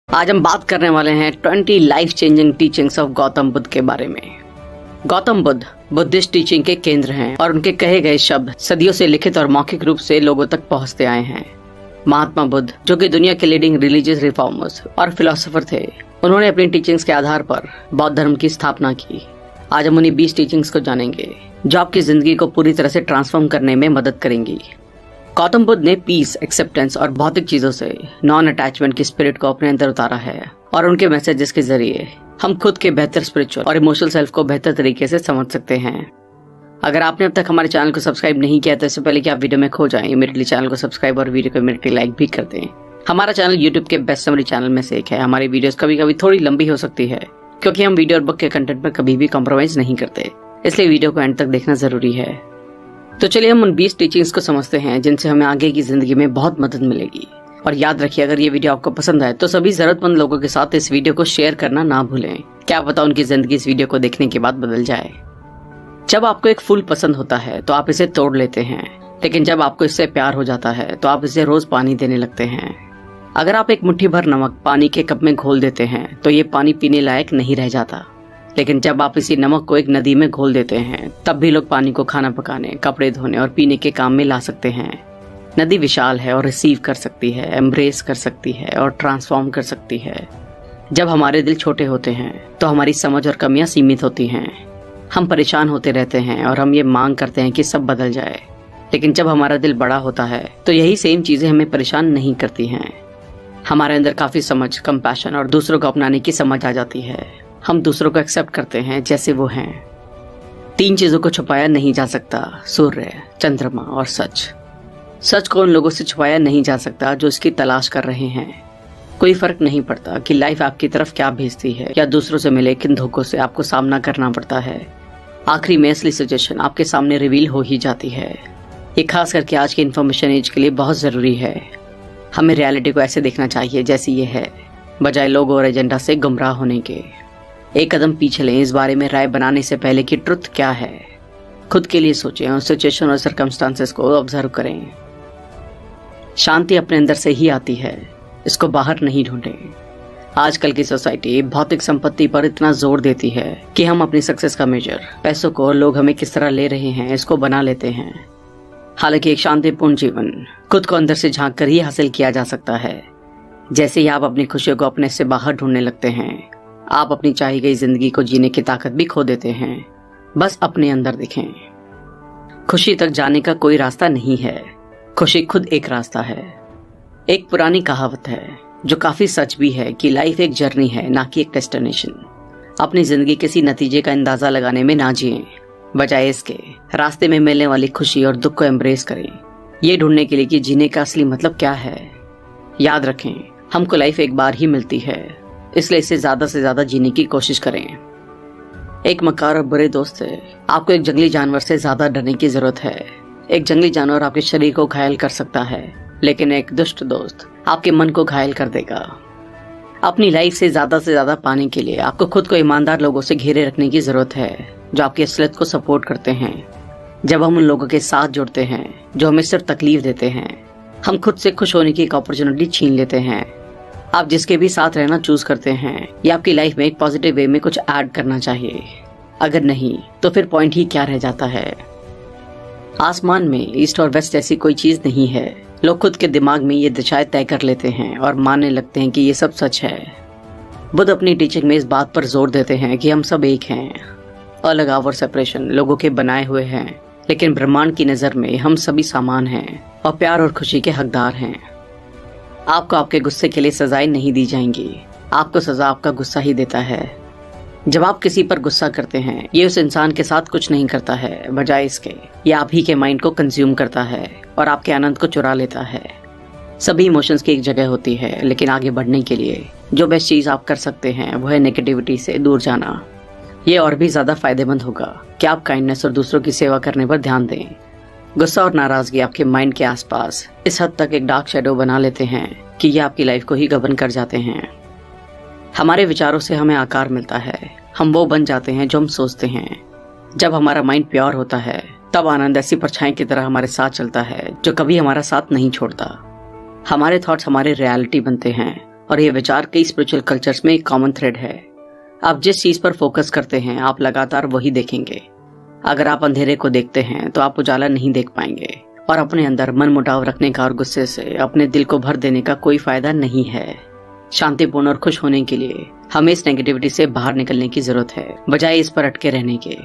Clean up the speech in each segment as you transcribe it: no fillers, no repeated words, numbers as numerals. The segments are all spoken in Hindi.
आज हम बात करने वाले हैं 20 life changing teachings of Gautam Buddha के बारे में। गौतम बुद्ध बुद्धिस्ट टीचिंग के केंद्र हैं और उनके कहे गए शब्द सदियों से लिखित और मौखिक रूप से लोगों तक पहुंचते आए हैं। महात्मा बुद्ध, जो कि दुनिया के लीडिंग रिलीजियस रिफॉर्मर्स और फिलोसोफर थे, उन्होंने अपनी टीचिंग्स के आधार पर बौद्ध धर्म की स्थापना की। आज हम उन्हीं 20 टीचिंग्स को जानेंगे जो आपकी जिंदगी को पूरी तरह से ट्रांसफॉर्म करने में मदद करेंगी। गौतम बुद्ध ने पीस, एक्सेप्टेंस और भौतिक चीजों से नॉन अटैचमेंट की स्पिरिट को अपने अंदर उतारा है और उनके मैसेजेस के जरिए हम खुद के बेहतर स्पिरिचुअल और इमोशनल सेल्फ को बेहतर तरीके से समझ सकते हैं। अगर आपने अब तक हमारे चैनल को सब्सक्राइब नहीं किया तो इससे पहले कि आप वीडियो में खो जाएं, इमीडिएटली चैनल को सब्सक्राइब और वीडियो को इमीडिएटली लाइक भी कर दें। हमारा चैनल यूट्यूब के बेस्ट समरी चैनल में से एक है। हमारी वीडियोस कभी कभी थोड़ी लंबी हो सकती है क्योंकि हम वीडियो और बुक के कंटेंट पर कभी भी कॉम्प्रोमाइज नहीं करते, इसलिए वीडियो को एंड तक देखना जरूरी है। तो चलिए हम उन 20 टीचिंग्स को समझते हैं जिनसे हमें आगे की जिंदगी में बहुत मदद मिलेगी। और याद रखिए, अगर ये वीडियो आपको पसंद आए तो सभी जरूरतमंद लोगों के साथ इस वीडियो को शेयर करना ना भूलें। क्या पता उनकी जिंदगी इस वीडियो को देखने के बाद बदल जाए। जब आपको एक फूल पसंद होता है तो आप इसे तोड़ लेते हैं, लेकिन जब आपको इससे प्यार हो जाता है तो आप इसे रोज पानी देने लगते हैं। अगर आप एक मुट्ठी भर नमक पानी के कप में घोल देते हैं तो ये पानी पीने लायक नहीं रह जाता, लेकिन जब आप इसी नमक को एक नदी में घोल देते हैं तब भी लोग पानी को खाना पकाने, कपड़े धोने और पीने के काम में ला सकते हैं। नदी विशाल है और रिसीव कर सकती है, एम्ब्रेस कर सकती है और ट्रांसफॉर्म कर सकती है। जब हमारे दिल छोटे होते हैं तो हमारी समझ और कमियां सीमित होती हैं। हम परेशान होते रहते हैं और हम ये मांग करते हैं कि सब बदल जाए, लेकिन जब हमारा दिल बड़ा होता है तो यही सेम चीजें हमें परेशान नहीं करती हैं। हमारे अंदर काफी समझ, कंपैशन और दूसरों को अपनाने की समझ आ जाती है। हम दूसरों को एक्सेप्ट करते हैं जैसे वो हैं। 3 चीजों को छुपाया नहीं जा सकता: सूर्य, चंद्रमा और सच। सच को उन लोगों से छुपाया नहीं जा सकता जो इसकी तलाश कर रहे हैं। कोई फर्क नहीं पड़ता कि लाइफ आपकी तरफ क्या भेजती है या दूसरों से मिले किन धोखों से आपको सामना करना पड़ता है। आखिरी में असली सजेशन आपके सामने रिवील हो ही जाती है। ये खास करके आज के इन्फॉर्मेशन एज के लिए बहुत जरूरी है। हमें रियलिटी को ऐसे देखना चाहिए जैसी ये है, बजाय लोगों और एजेंडा से गुमराह होने के। एक कदम पीछे लें इस बारे में राय बनाने से पहले कि ट्रुथ क्या है। खुद के लिए सोचें और सिचुएशन और सर्कमस्टांसेस को ऑब्जर्व करें। शांति अपने अंदर से ही आती है, इसको बाहर नहीं ढूंढें। आजकल की सोसाइटी भौतिक संपत्ति पर इतना जोर देती है कि हम अपनी सक्सेस का मेजर पैसों को और लोग हमें किस तरह ले रहे हैं इसको बना लेते हैं। हालांकि एक शांतिपूर्ण जीवन खुद को अंदर से झांक कर ही हासिल किया जा सकता है। जैसे ही आप अपनी खुशियों को अपने से बाहर ढूंढने लगते हैं, आप अपनी चाही गई जिंदगी को जीने की ताकत भी खो देते हैं। बस अपने अंदर देखें। खुशी तक जाने का कोई रास्ता नहीं है, खुशी खुद एक रास्ता है। एक पुरानी कहावत है जो काफी सच भी है कि लाइफ एक जर्नी है, ना कि एक डेस्टिनेशन। अपनी जिंदगी किसी नतीजे का अंदाजा लगाने में ना जिएं, बजाय इसके रास्ते में मिलने वाली खुशी और दुख को एम्ब्रेस करें, ये ढूंढने के लिए कि जीने का असली मतलब क्या है। याद रखें, हमको लाइफ एक बार ही मिलती है, इसलिए इसे ज्यादा से ज्यादा जीने की कोशिश करें। एक मक्कार और बुरे दोस्त से आपको एक जंगली जानवर से ज्यादा डरने की जरूरत है। एक जंगली जानवर आपके शरीर को घायल कर सकता है, लेकिन एक दुष्ट दोस्त आपके मन को घायल कर देगा। अपनी लाइफ से ज्यादा पाने के लिए आपको खुद को ईमानदार लोगों से घेरे रखने की जरूरत है जो आपकी असलियत को सपोर्ट करते हैं। जब हम उन लोगों के साथ जुड़ते हैं जो हमें सिर्फ तकलीफ देते हैं, हम खुद से खुश होने की एक अपॉर्चुनिटी छीन लेते हैं। आप जिसके भी साथ रहना चूज करते हैं, ये आपकी लाइफ में एक पॉजिटिव वे में कुछ ऐड करना चाहिए। अगर नहीं तो फिर पॉइंट ही क्या रह जाता है। आसमान में ईस्ट और वेस्ट ऐसी कोई चीज नहीं है। लोग खुद के दिमाग में ये दिशाएं तय कर लेते हैं और मानने लगते हैं कि ये सब सच है। बुद्ध अपनी टीचिंग में इस बात पर जोर देते हैं कि हम सब एक हैं। अलगाव और सेपरेशन लोगों के बनाए हुए हैं, लेकिन ब्रह्मांड की नजर में हम सभी समान हैं और प्यार और खुशी के हकदार हैं। आपको आपके गुस्से के लिए सजाएं नहीं दी जाएंगी, आपको सजा आपका गुस्सा ही देता है। जब आप किसी पर गुस्सा करते हैं, ये उस इंसान के साथ कुछ नहीं करता है, बजाय इसके ये आप ही के माइंड को कंज्यूम करता है और आपके आनंद को चुरा लेता है। सभी इमोशंस की एक जगह होती है, लेकिन आगे बढ़ने के लिए जो बेस्ट चीज आप कर सकते हैं वो है नेगेटिविटी से दूर जाना। ये और भी ज्यादा फायदेमंद होगा कि आप काइंडनेस और दूसरों की सेवा करने पर ध्यान दें। गुस्सा और नाराजगी आपके माइंड के आसपास इस हद तक एक डार्क शेडो बना लेते हैं कि ये आपकी लाइफ को ही गवर्न कर जाते हैं। हमारे विचारों से हमें आकार मिलता है, हम वो बन जाते हैं जो हम सोचते हैं। जब हमारा माइंड प्योर होता है तब आनंद ऐसी परछाई की तरह हमारे साथ चलता है जो कभी हमारा साथ नहीं छोड़ता। हमारे थॉट्स हमारे रियलिटी बनते हैं और ये विचार कई स्पिरिचुअल कल्चर्स में एक कॉमन थ्रेड है। आप जिस चीज पर फोकस करते हैं आप लगातार वही देखेंगे। अगर आप अंधेरे को देखते हैं तो आप उजाला नहीं देख पाएंगे, और अपने अंदर मन मुटाव रखने का और गुस्से से अपने दिल को भर देने का कोई फायदा नहीं है। शांतिपूर्ण और खुश होने के लिए हमें इस नेगेटिविटी से बाहर निकलने की जरूरत है, बजाय इस पर अटके रहने के।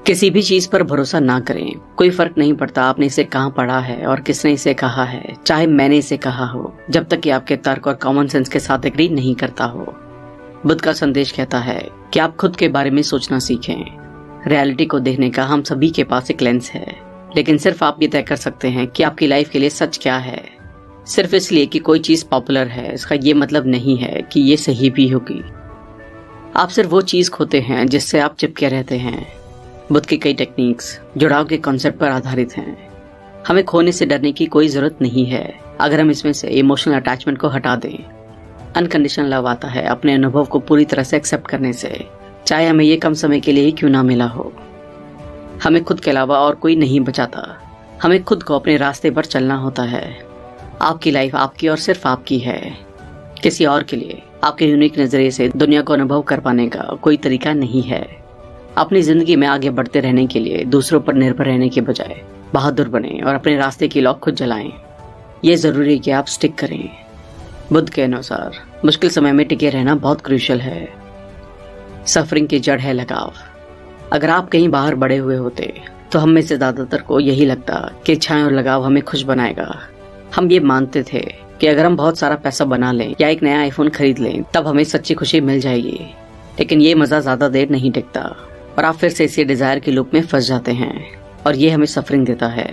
किसी भी चीज पर भरोसा ना करें। कोई फर्क नहीं पड़ता आपने इसे कहाँ पढ़ा है और किसने इसे कहा है, चाहे मैंने इसे कहा हो, जब तक कि आपके तर्क और कॉमन सेंस के साथ एग्री नहीं करता हो। बुद्ध का संदेश कहता है कि आप खुद के बारे में सोचना सीखें। रियलिटी को देखने का हम सभी के पास एक लेंस है, लेकिन सिर्फ आप ये तय कर सकते हैं कि आपकी लाइफ के लिए सच क्या है। सिर्फ इसलिए कि कोई चीज पॉपुलर है इसका ये मतलब नहीं है कि ये सही भी होगी। आप सिर्फ वो चीज खोते हैं जिससे आप चिपके रहते हैं। बुद्ध की कई टेक्निक्स जुड़ाव के कॉन्सेप्ट पर आधारित हैं। हमें खोने से डरने की कोई जरूरत नहीं है अगर हम इसमें से इमोशनल अटैचमेंट को हटा दें। अनकंडीशनल लव आता है अपने अनुभव को पूरी तरह से एक्सेप्ट करने से, चाहे हमें ये कम समय के लिए ही क्यों ना मिला हो। हमें खुद के अलावा और कोई नहीं बचाता। हमें खुद को अपने रास्ते पर चलना होता है। आपकी लाइफ आपकी और सिर्फ आपकी है। किसी और के लिए आपके यूनिक नजरिए से दुनिया को अनुभव कर पाने का कोई तरीका नहीं है। अपनी जिंदगी में आगे बढ़ते रहने के लिए दूसरों पर निर्भर रहने के बजाय बहादुर बने और अपने रास्ते की लॉक खुद जलाएं। ये जरूरी है कि आप स्टिक करें। बुद्ध के अनुसार मुश्किल समय में टिके रहना बहुत क्रूशियल है। सफरिंग की जड़ है लगाव। अगर आप कहीं बाहर बड़े हुए होते तो हम में से ज्यादातर को यही लगता कि इच्छाएं और लगाव हमें खुश बनाएगा। हम ये मानते थे कि अगर हम बहुत सारा पैसा बना लें या एक नया आईफोन खरीद लें तब हमें सच्ची खुशी मिल जाएगी। लेकिन ये मजा ज्यादा देर नहीं टिकता और आप फिर से इसी डिजायर के लूप में फंस जाते हैं, और ये हमें सफरिंग देता है।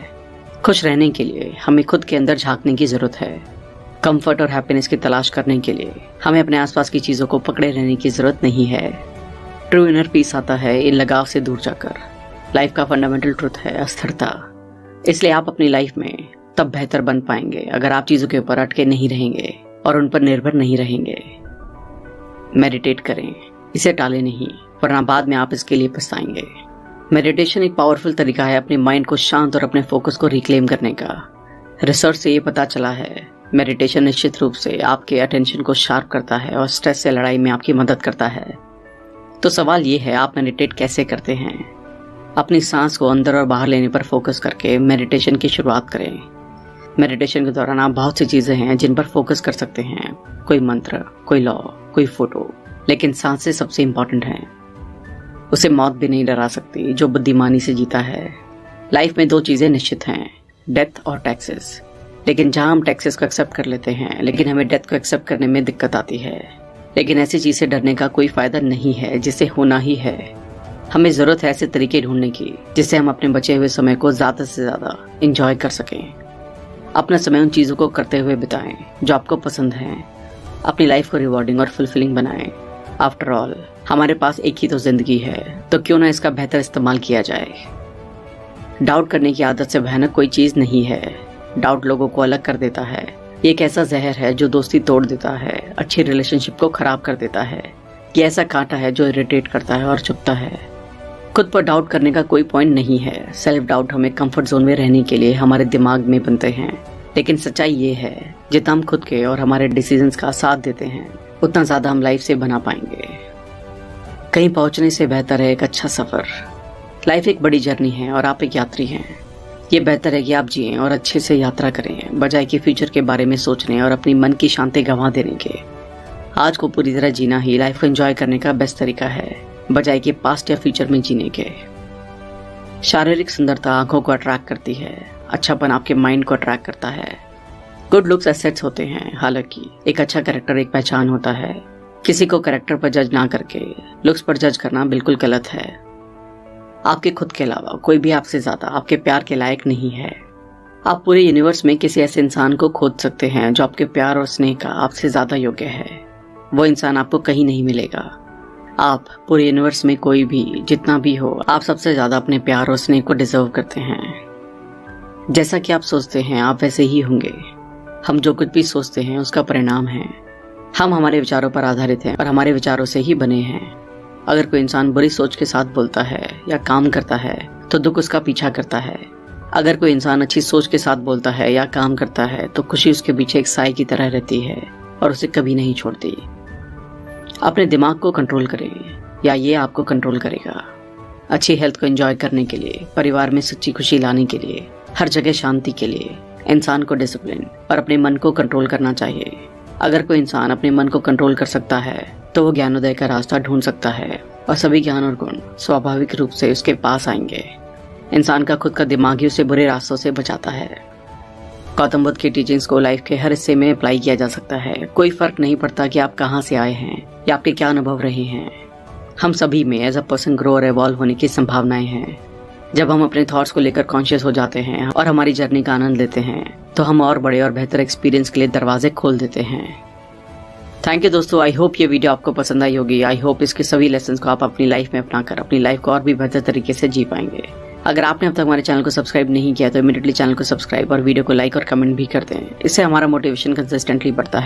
खुश रहने के लिए हमें खुद के अंदर झांकने की जरूरत है। कंफर्ट और हैप्पीनेस की तलाश करने के लिए हमें अपने आसपास की चीजों को पकड़े रहने की जरूरत नहीं है। ट्रू इनर पीस आता है इन लगाव से दूर जाकर। लाइफ का फंडामेंटल ट्रुथ है अस्थिरता। इसलिए आप अपनी लाइफ में तब बेहतर बन पाएंगे अगर आप चीजों के ऊपर अटके नहीं रहेंगे और उन पर निर्भर नहीं रहेंगे। मेडिटेट करें, इसे टालें नहीं, वरना बाद में आप इसके लिए पछताएंगे। मेडिटेशन एक पावरफुल तरीका है अपने माइंड को शांत और अपने फोकस को रिक्लेम करने का। रिसर्च से ये पता चला है मेडिटेशन निश्चित रूप से आपके अटेंशन को शार्प करता है और स्ट्रेस से लड़ाई में आपकी मदद करता है। तो सवाल ये है, आप मेडिटेट कैसे करते हैं? अपनी सांस को अंदर और बाहर लेने पर फोकस करके मेडिटेशन की शुरुआत करें। मेडिटेशन के दौरान आप बहुत सी चीजें हैं जिन पर फोकस कर सकते हैं। कोई मंत्र, कोई लॉ, कोई फोटो, लेकिन सांसें सबसे इंपॉर्टेंट हैं। उसे मौत भी नहीं डरा सकती जो बुद्धिमानी से जीता है। लाइफ में दो चीजें निश्चित हैं, डेथ और टैक्सेस। लेकिन जहां हम टैक्सेस को एक्सेप्ट कर लेते हैं लेकिन हमें डेथ को एक्सेप्ट करने में दिक्कत आती है। लेकिन ऐसी चीज से डरने का कोई फायदा नहीं है, जिसे होना ही है। हमें जरूरत है ऐसे तरीके ढूंढने की जिससे हम अपने बचे हुए समय को ज्यादा से ज्यादा एंजॉय कर सकें। अपना समय उन चीजों को करते हुए बिताएं जो आपको पसंद है। अपनी लाइफ को रिवॉर्डिंग और फुलफिलिंग बनाएं। आफ्टर ऑल हमारे पास एक ही तो जिंदगी है, तो क्यों ना इसका बेहतर इस्तेमाल किया जाए। डाउट करने की आदत से भयानक कोई चीज नहीं है। डाउट लोगों को अलग कर देता है। ये एक ऐसा जहर है जो दोस्ती तोड़ देता है, अच्छी रिलेशनशिप को खराब कर देता है। ये ऐसा कांटा है जो इरिटेट करता है और चुभता है। खुद पर डाउट करने का कोई पॉइंट नहीं है। सेल्फ डाउट हमें कंफर्ट जोन में रहने के लिए हमारे दिमाग में बनते हैं। लेकिन सच्चाई ये है, जितना हम खुद के और हमारे डिसीजंस का साथ देते हैं उतना ज्यादा हम लाइफ से बना पाएंगे। कहीं पहुंचने से बेहतर है एक अच्छा सफर। लाइफ एक बड़ी जर्नी है और आप एक यात्री हैं। ये बेहतर है कि आप जिएं और अच्छे से यात्रा करें, बजाय कि फ्यूचर के बारे में सोचने और अपनी मन की शांति गंवा देने के। आज को पूरी तरह जीना ही लाइफ को एंजॉय करने का बेस्ट तरीका है, बजाय कि पास्ट या फ्यूचर में जीने के। शारीरिक सुंदरता आंखों को अट्रैक्ट करती है, अच्छापन आपके माइंड को अट्रैक्ट करता है। गुड लुक्स एसेट्स होते हैं, हालांकि एक अच्छा कैरेक्टर एक पहचान होता है। किसी को कैरेक्टर पर जज ना करके लुक्स पर जज करना बिल्कुल गलत है। आपके खुद के अलावा कोई भी आपसे ज्यादा आपके प्यार के लायक नहीं है। आप पूरे यूनिवर्स में किसी ऐसे इंसान को खोज सकते हैं जो आपके प्यार और स्नेह का आपसे ज्यादा योग्य है। वो इंसान आपको कहीं नहीं मिलेगा। आप पूरे यूनिवर्स में कोई भी जितना भी हो, आप सबसे ज्यादा अपने प्यार और स्नेह को डिजर्व करते हैं। जैसा कि आप सोचते हैं आप वैसे ही होंगे। हम जो कुछ भी सोचते हैं उसका परिणाम है। हम हमारे विचारों पर आधारित हैं और हमारे विचारों से ही बने हैं। अगर कोई इंसान बुरी सोच के साथ बोलता है या काम करता है तो दुख उसका पीछा करता है। अगर कोई इंसान अच्छी सोच के साथ बोलता है या काम करता है तो खुशी उसके पीछे एक साए की तरह रहती है। और उसे कभी नहीं छोड़ती। अपने दिमाग को कंट्रोल करें या ये आपको कंट्रोल करेगा। अच्छी हेल्थ को एंजॉय करने के लिए, परिवार में सच्ची खुशी लाने के लिए, हर जगह शांति के लिए इंसान को डिसिप्लिन और अपने मन को कंट्रोल करना चाहिए। अगर कोई इंसान अपने मन को कंट्रोल कर सकता है तो वो ज्ञानोदय का रास्ता ढूंढ सकता है और सभी ज्ञान और गुण स्वाभाविक रूप से उसके पास आएंगे। इंसान का खुद का दिमाग ही उसे बुरे रास्तों से बचाता है। गौतम बुद्ध की टीचिंग्स को लाइफ के हर हिस्से में अप्लाई किया जा सकता है। कोई फर्क नहीं पड़ता कि आप कहाँ से आए हैं या आपके क्या अनुभव रहे हैं। हम सभी में एज अ पर्सन ग्रो और इवॉल्व होने की संभावनाएं हैं। जब हम अपने थॉट्स को लेकर कॉन्शियस हो जाते हैं और हमारी जर्नी का आनंद लेते हैं तो हम और बड़े और बेहतर एक्सपीरियंस के लिए दरवाजे खोल देते हैं। थैंक यू दोस्तों, आई होप ये वीडियो आपको पसंद आई होगी। आई होप इसके सभी लेसन्स को आप अपनी लाइफ में अपनाकर अपनी लाइफ को और भी बेहतर तरीके से जी पाएंगे। अगर आपने अब तक हमारे चैनल को सब्सक्राइब नहीं किया तो इमीडिएटली चैनल को सब्सक्राइब और वीडियो को लाइक और कमेंट भी कर दें। इससे हमारा मोटिवेशन कंसिस्टेंटली बढ़ता है।